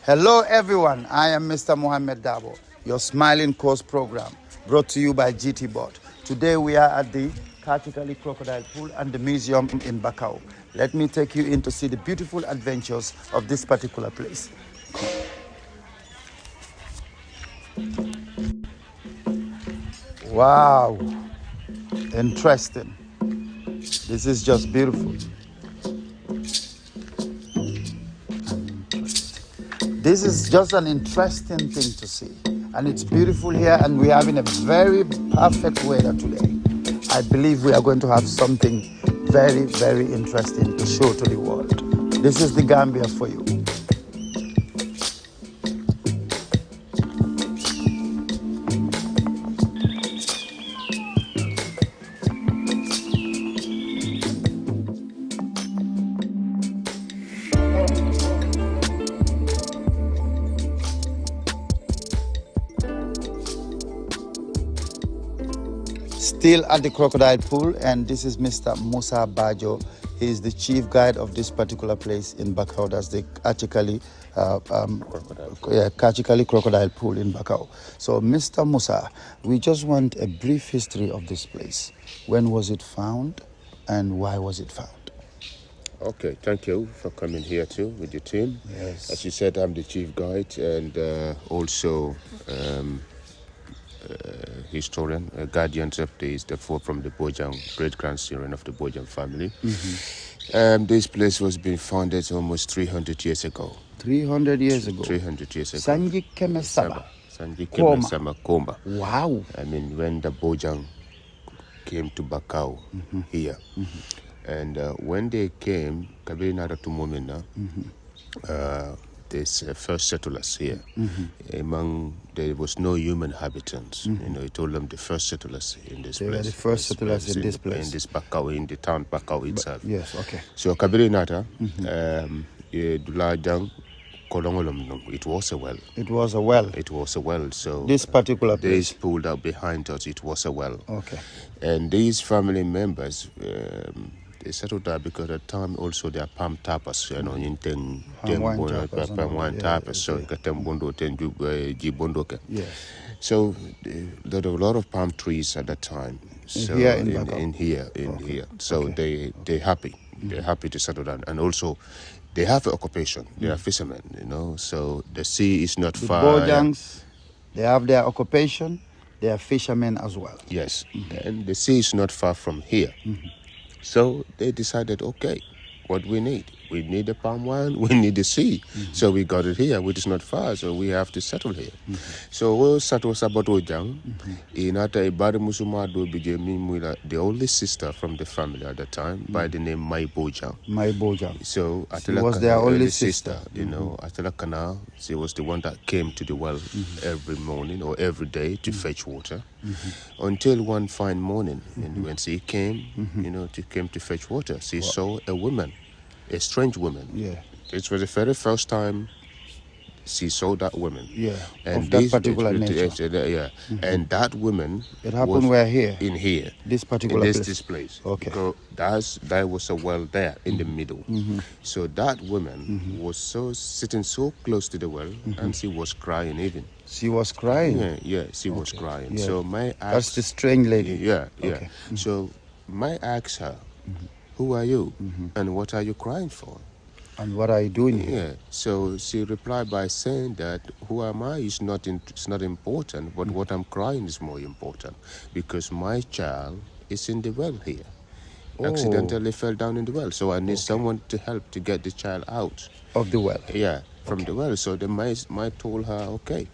Hello everyone, I am Mr. Mohammed Dabo, your Smiling Coast program, brought to you by GT Board. Today we are at the KachiKalli Crocodile Pool and the museum in Bakau. Let me take you in to see the beautiful adventures of this particular place. Wow, interesting. This is just beautiful. This is just an interesting thing to see. And it's beautiful here, and we're having a very perfect weather today. I believe we are going to have something very, very interesting to show to the world. This is the Gambia for you. Still at the crocodile pool, and this is Mr. Musa Bajo. He is the chief guide of this particular place in Bakau. That's the KachiKalli Crocodile Pool in Bakau. So, Mr. Musa, we just want a brief history of this place. When was it found, and why was it found? Okay, thank you for coming here too with your team. Yes. As you said, I'm the chief guide and also historian, guardians of the four from the Bojang, great-grandchildren of the Bojang family. This place was being founded almost 300 years ago. 300 years ago? 300 years ago. Sanji Kemesaba. Sanji Kemesama Komba. Wow. I mean, when the Bojang came to Bakau here, and when they came, Kabiri to Momena, there's first settlers here. Among there was no human inhabitants. You know, he told them the first settlers in this place. They were the first settlers in this place. In this Bakau, in the town Bakau itself. Yes, okay. So Kabiri Nata, it was a well. It was a well. It was a well. So this particular place. This pool out behind us, it was a well. Okay. And these family members, they settled there because at the time also there are palm tapas, you know, in palm wine tapas, so yes. So there were a lot of palm trees at that time. So here in here. So they're happy. They're happy to settle down, and also they have an occupation. They are fishermen, you know. So the sea is not far. Bojangs, they have their occupation. They are fishermen as well. Yes, and the sea is not far from here. So they decided, okay, what we need a palm wine, we need the sea. So we got it here, which is not far, so we have to settle here. So we settled Sabotojang. Inata Ibari Musumado Bijemi, the only sister from the family at the time, by the name Mai Bojang. Mai Bojang. So she was their only sister. You know, Atala Kana, she was the one that came to the well every morning or every day to fetch water. Until one fine morning, and when she came, you know, she came to fetch water, she saw a woman, a strange woman. Yeah. It was the very first time she saw that woman. Yeah. And of that particular nature. And that woman. It happened where here? In here. This particular place. This place. Okay. Because there was a well there in the middle. So that woman was sitting so close to the well, and she was crying even. She was crying? Yeah, she was crying. Yeah. So my asked, that's the strange lady. Yeah. So my asked her, who are you, and what are you crying for? And what are you doing here? Yeah. So she replied by saying that who am I is not important, but what I'm crying is more important, because my child is in the well here. Accidentally fell down in the well, so I need someone to help to get the child out of the well. Yeah, from the well. So the my told her, okay,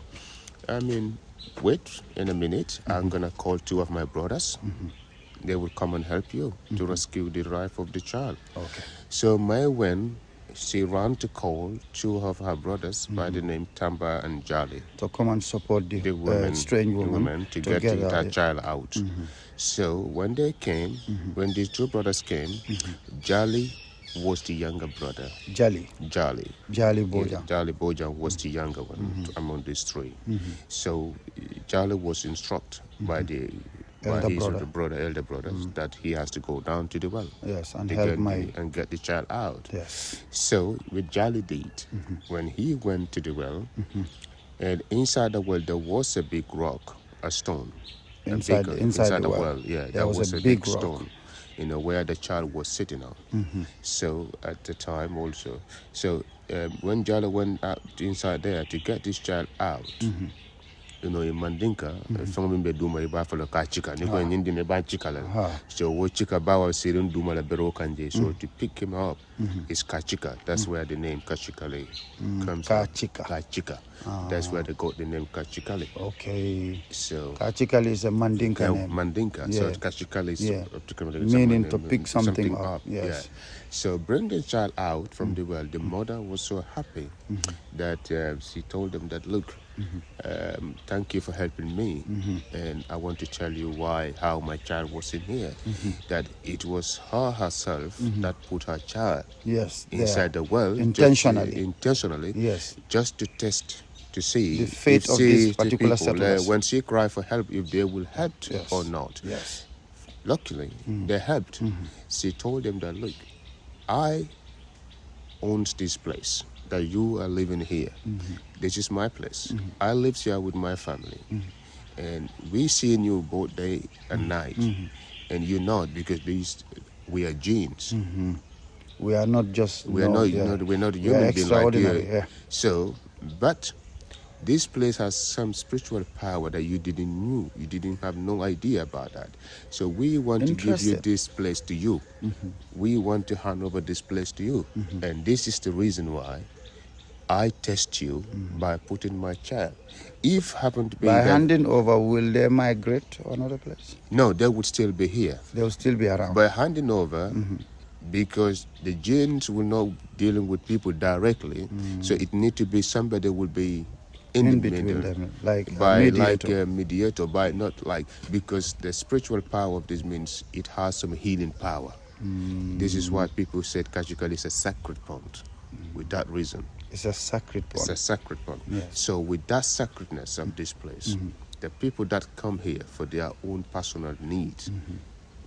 I mean, wait in a minute. I'm gonna call two of my brothers. They will come and help you to rescue the life of the child. Okay. So Mai went. She ran to call two of her brothers by the name Tamba and Jali. To come and support the women, strange woman to get that child out. So when they came, when these two brothers came, Jali was the younger brother. Jali Bojang. Yeah, Jali Bojang was the younger one among these three. So Jali was instructed by the elder his brother. elder brother, that he has to go down to the well. Yes, and to help get the child out. Yes. So with Jolly did, when he went to the well, and inside the well there was a big rock, a stone. Inside the well. Yeah, There was a big rock. stone, where the child was sitting on. So at the time also, when Jala went out inside there to get this child out, in Mandinka, some be duma iba for the kachika. Niko nyindi neba chika la. So wo chika bawa sirin duma la bero kanje. So to pick him up is kachika. That's where the name KachiKalli comes from. Kachika. That's where they got the name KachiKalli. Okay. So KachiKalli is a Mandinka name. Mandinka. Yeah. So KachiKalli is meaning to pick something up. Yes. Yeah. So bring the child out from the well. The mother was so happy that she told them that, look, thank you for helping me, and I want to tell you how my child was in here. That it was her herself that put her child inside the well intentionally, just to test, to see the fate of this particular settlers. When she cried for help, if they will help or not. Yes. Luckily, they helped. She told them that, look, I own this place that you are living here. This is my place. I live here with my family. And we see you both day and night. And you're not, because we are genes. We are not just we're not human beings like you. So, but this place has some spiritual power that you didn't know. You didn't have no idea about that. So we want to give you this place to you. We want to hand over this place to you. And this is the reason why I test you by putting my child. If happened to be by handing over, will they migrate to another place? No, they would still be here. They will still be around. By handing over, because the genes will not dealing with people directly, so it need to be somebody will be in between them, like a mediator, because the spiritual power of this means it has some healing power. This is why people said KachiKalli is a sacred pond. With that reason. It's a sacred pond. It's a sacred pond. Yes. So with that sacredness of this place, the people that come here for their own personal needs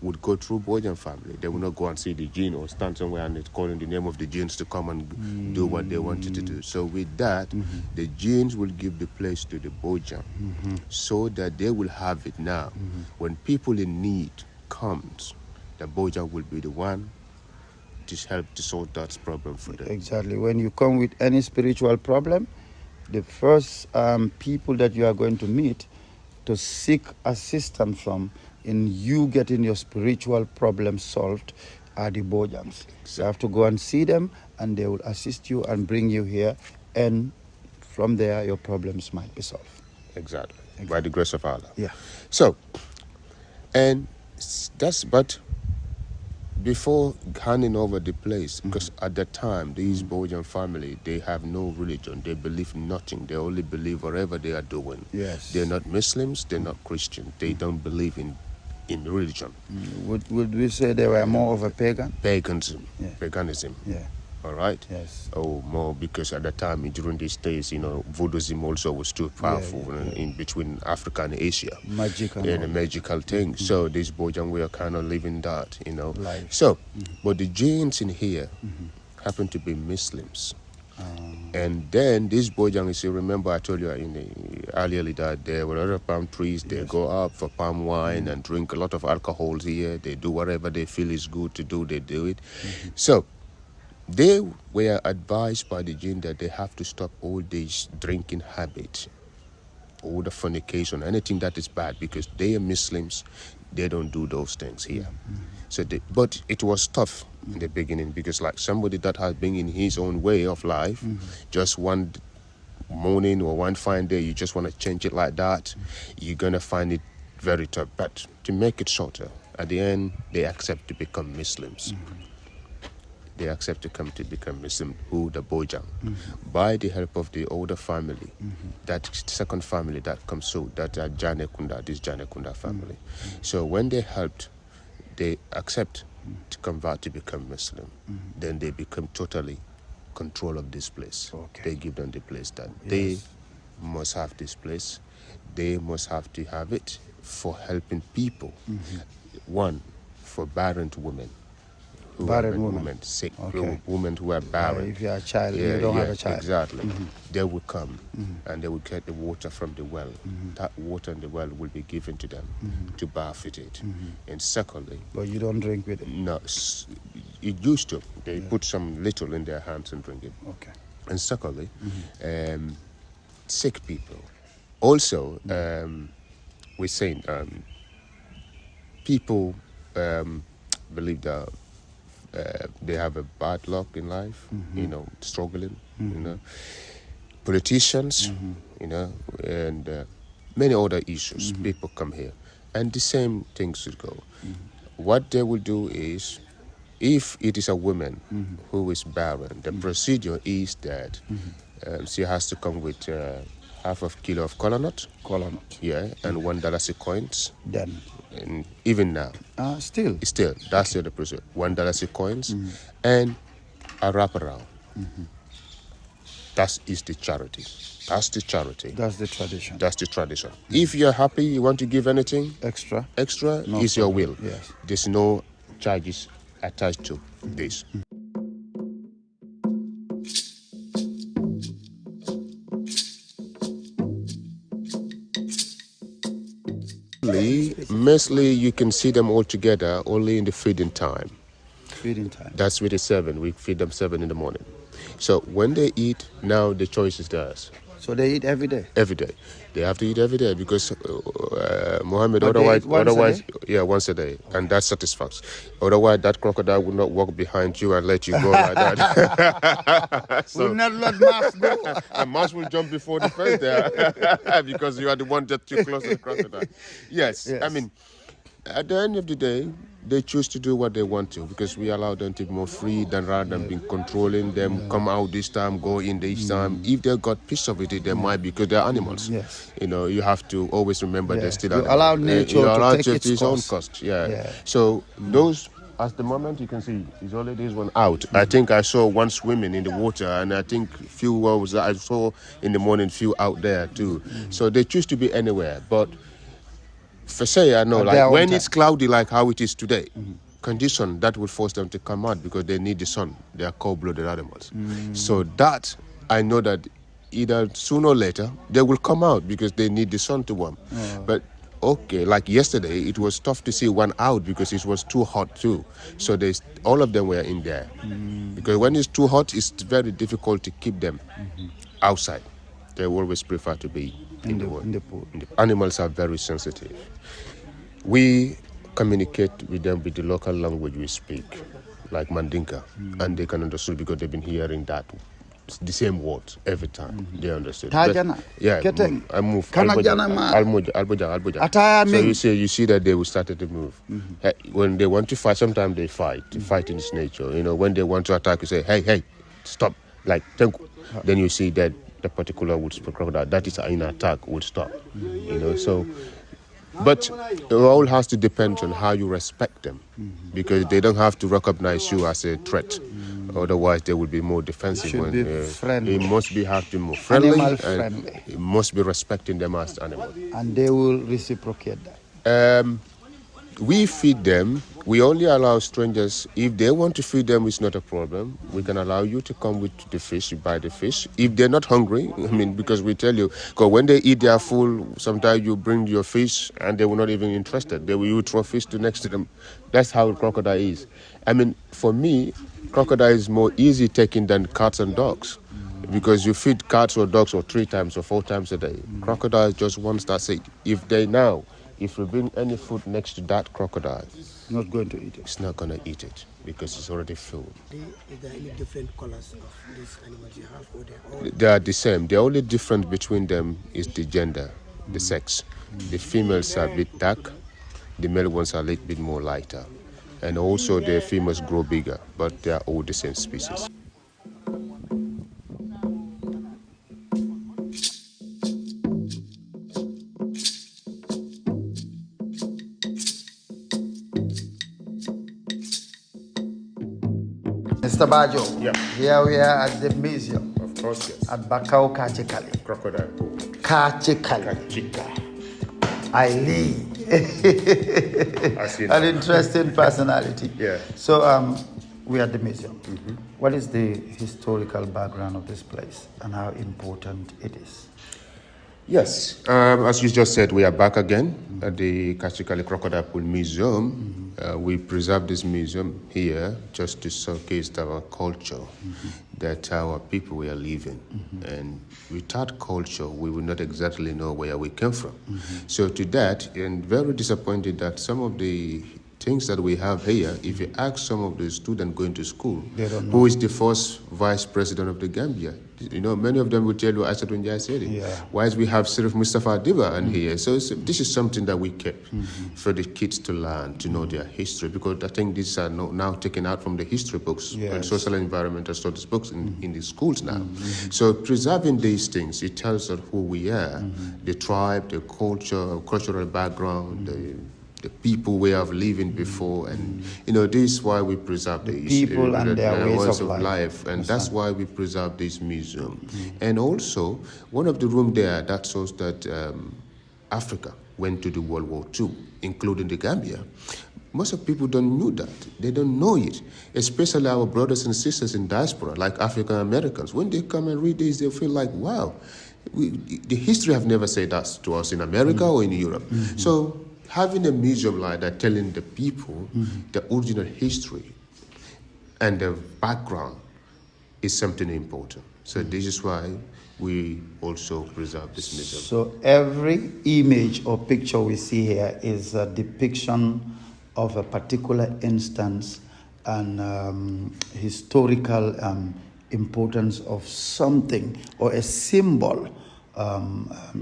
would go through Bojan family. They will not go and see the gene or stand somewhere and call in the name of the genes to come and do what they wanted to do. So with that, the genes will give the place to the Bojan so that they will have it now. When people in need comes, the Bojan will be the one to help to solve that problem for them. Exactly. When you come with any spiritual problem, the first people that you are going to meet to seek assistance from in you getting your spiritual problem solved are the Bojans. Exactly. You have to go and see them, and they will assist you and bring you here, and from there your problems might be solved. Exactly. By the grace of Allah. Yeah. So, and that's, but before handing over the place, because at that time, these Bojan family, they have no religion. They believe nothing. They only believe whatever they are doing. Yes. They're not Muslims. They're not Christian. They don't believe in religion. Would we say they were more of a pagan? Paganism. Yeah. Paganism. Yeah. All right? Yes. Oh, more because at the time, during these days, Voodooism also was too powerful in between Africa and Asia. Magical. And a magical thing. So these Bojan were kind of living that, Life. So, but the genes in here happen to be Muslims. And then these Bojang, you remember I told you earlier that there were a lot of palm trees. They go up for palm wine and drink a lot of alcohols here. They do whatever they feel is good to do. They do it. So they were advised by the jinn that they have to stop all this drinking habit, all the fornication, anything that is bad, because they are Muslims. They don't do those things here. So, but it was tough in the beginning, because like somebody that has been in his own way of life, just one morning or one fine day, you just want to change it like that, you're going to find it very tough. But to make it shorter, at the end, they accept to become Muslims. They accept to come to become Muslim, who the Bojang, by the help of the older family, that second family that comes so, that are Janekunda, this Janekunda family. So when they helped, they accept to convert to become Muslim. Then they become totally control of this place. Okay. They give them the place that they must have this place. They must have to have it for helping people. One, for barren women. Sick women who are barren. If you are a child, you don't have a child. Exactly. They will come and they will get the water from the well. That water in the well will be given to them to bath with it. And secondly... But you don't drink with it? No, it used to. They put some little in their hands and drink it. Okay. And secondly, sick people. Also, we're saying people believe that they have a bad luck in life, struggling, politicians, and many other issues. People come here, and the same things should go. What they will do is, if it is a woman who is barren, the procedure is that she has to come with half a kilo of kola nut. Yeah, and $1 coins. Then. And even now. Still, that's the procedure. $1 coins and a wraparound. That is the charity. That's the charity. That's the tradition. That's the tradition. If you're happy, you want to give anything extra, no is your will. Yes. There's no charges attached to this. Mostly you can see them all together only in the feeding time. Feeding time. That's with the 7. We feed them 7 in the morning. So when they eat, now the choice is theirs. So they eat every day? Every day. They have to eat every day because Mohammed, but otherwise, once a day. And that satisfies. Otherwise, that crocodile will not walk behind you and let you go like that. So, will not let Mars go. And Mars will jump before the fence there because you are the one that's too close to the crocodile. Yes. I mean, at the end of the day, they choose to do what they want to because we allow them to be more free than rather than being controlling them, come out this time, go in this time. If they got piece of it, they might because they're animals. Yes. You have to always remember they're still animals. Allow nature to take its own cost. Yeah. So those, at the moment you can see, is only this one out. I think I saw one swimming in the water, and I think few I saw in the morning, few out there too. So they choose to be anywhere, but. For say, I know, like when it's cloudy like how it is today, condition that will force them to come out because they need the sun. They are cold-blooded animals. So that, I know that either sooner or later, they will come out because they need the sun to warm. But, okay, like yesterday, it was tough to see one out because it was too hot too. So all of them were in there. Because when it's too hot, it's very difficult to keep them outside. They always prefer to be in the pool. Animals are very sensitive. We communicate with them with the local language we speak, like Mandinka, and they can understand because they've been hearing that, the same words every time. They understood. Tajana. I move. So you see that they will start to move. When they want to fight, sometimes they fight. Fight in its nature. When they want to attack, you say, hey, stop. Like, then you see that the particular crocodile that is in attack would stop. So. But it all has to depend on how you respect them, because they don't have to recognize you as a threat. Otherwise, they will be more defensive. It must be have to be more friendly. It must be respecting them as animals. And they will reciprocate that. We feed them. We only allow strangers. If they want to feed them, it's not a problem. We can allow you to come with the fish, you buy the fish. If they're not hungry, because we tell you, because when they eat their full, sometimes you bring your fish and they were not even interested. You throw fish next to them. That's how crocodile is. For me, crocodile is more easy taking than cats and dogs. Because you feed cats or dogs 3 times or 4 times a day. Crocodile just once, that's it. If we bring any food next to that crocodile, it's not going to eat it. It's not going to eat it because it's already filled. Is there any different colors of these animals you have? Or they are the same. The only difference between them is the gender, the sex. The females are a bit dark, the male ones are a little bit more lighter. And also the females grow bigger, but they are all the same species. Mr. Bajo, here we are at the museum. Of course, yes. At KachiKalli Crocodile pool. KachiKalli. I live As you know. An interesting personality. Yeah. So we're at the museum. What is the historical background of this place and how important it is? Yes, as you just said, we are back again at the KachiKalli Crocodile Pool Museum. We preserve this museum here just to showcase our culture, that our people were living. And without culture, we will not exactly know where we came from. So to that, and very disappointed that some of the things that we have here, if you ask some of the students going to school, who is the first vice president of the Gambia, you know, many of them will tell you Asadun Jaiseri. Why is we have Sirif Mustafa Diba in here? So this is something that we kept for the kids to learn, to know their history, because I think these are now taken out from the history books and social and environmental studies books in the schools now. So preserving these things, it tells us who we are, the tribe, the culture, cultural background, the people way of living before, and you know, this is why we preserve the people and their ways of life, and that's why we preserve this museum. And also, one of the room there that shows that Africa went to the World War II, including the Gambia. Most of people don't know that. They don't know it, especially our brothers and sisters in diaspora, like African Americans. When they come and read this, they feel like, wow, the history have never said that to us in America or in Europe. So having a museum like that, telling the people the original history and the background is something important. So this is why we also preserve this museum. So every image or picture we see here is a depiction of a particular instance and historical importance of something or a symbol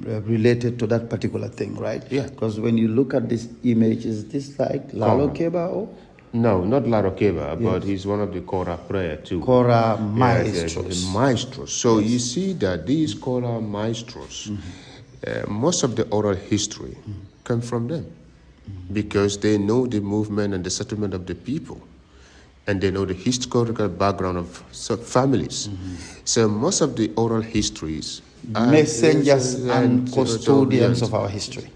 related to that particular thing, right? Yeah. Because when you look at this image, is this like Lalo Keba? Or? No, not Laro Keba, but he's one of the Kora prayer too. Kora maestros. Yes, maestros. So you see that these Kora maestros, most of the oral history come from them because they know the movement and the settlement of the people. And they know the historical background of families. So most of the oral histories are messengers and custodians of our history.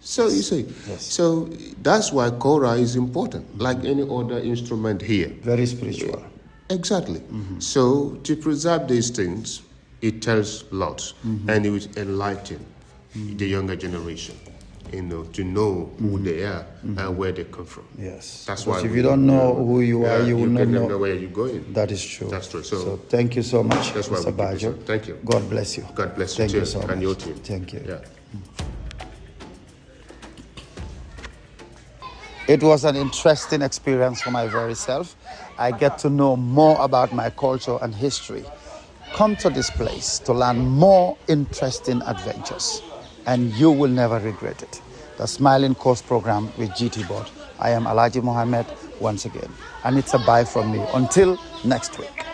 So you see, so that's why Kora is important, like any other instrument here. Very spiritual. Exactly. So to preserve these things, it tells lots, and it will enlighten the younger generation, you know, to know who they are and where they come from. Yes. That's because why if you don't know who you are, you will not know where you're going. That is true. That's true. So thank you so much, that's why Mr. Bajo. Thank you. God bless you. God bless you. Thank you so much. And your team. Thank you. Yeah. It was an interesting experience for my very self. I get to know more about my culture and history. Come to this place to learn more interesting adventures, and you will never regret it. The Smiling Coast program with GT Board. I am Alhaji Mohammed once again, and it's a bye from me. Until next week.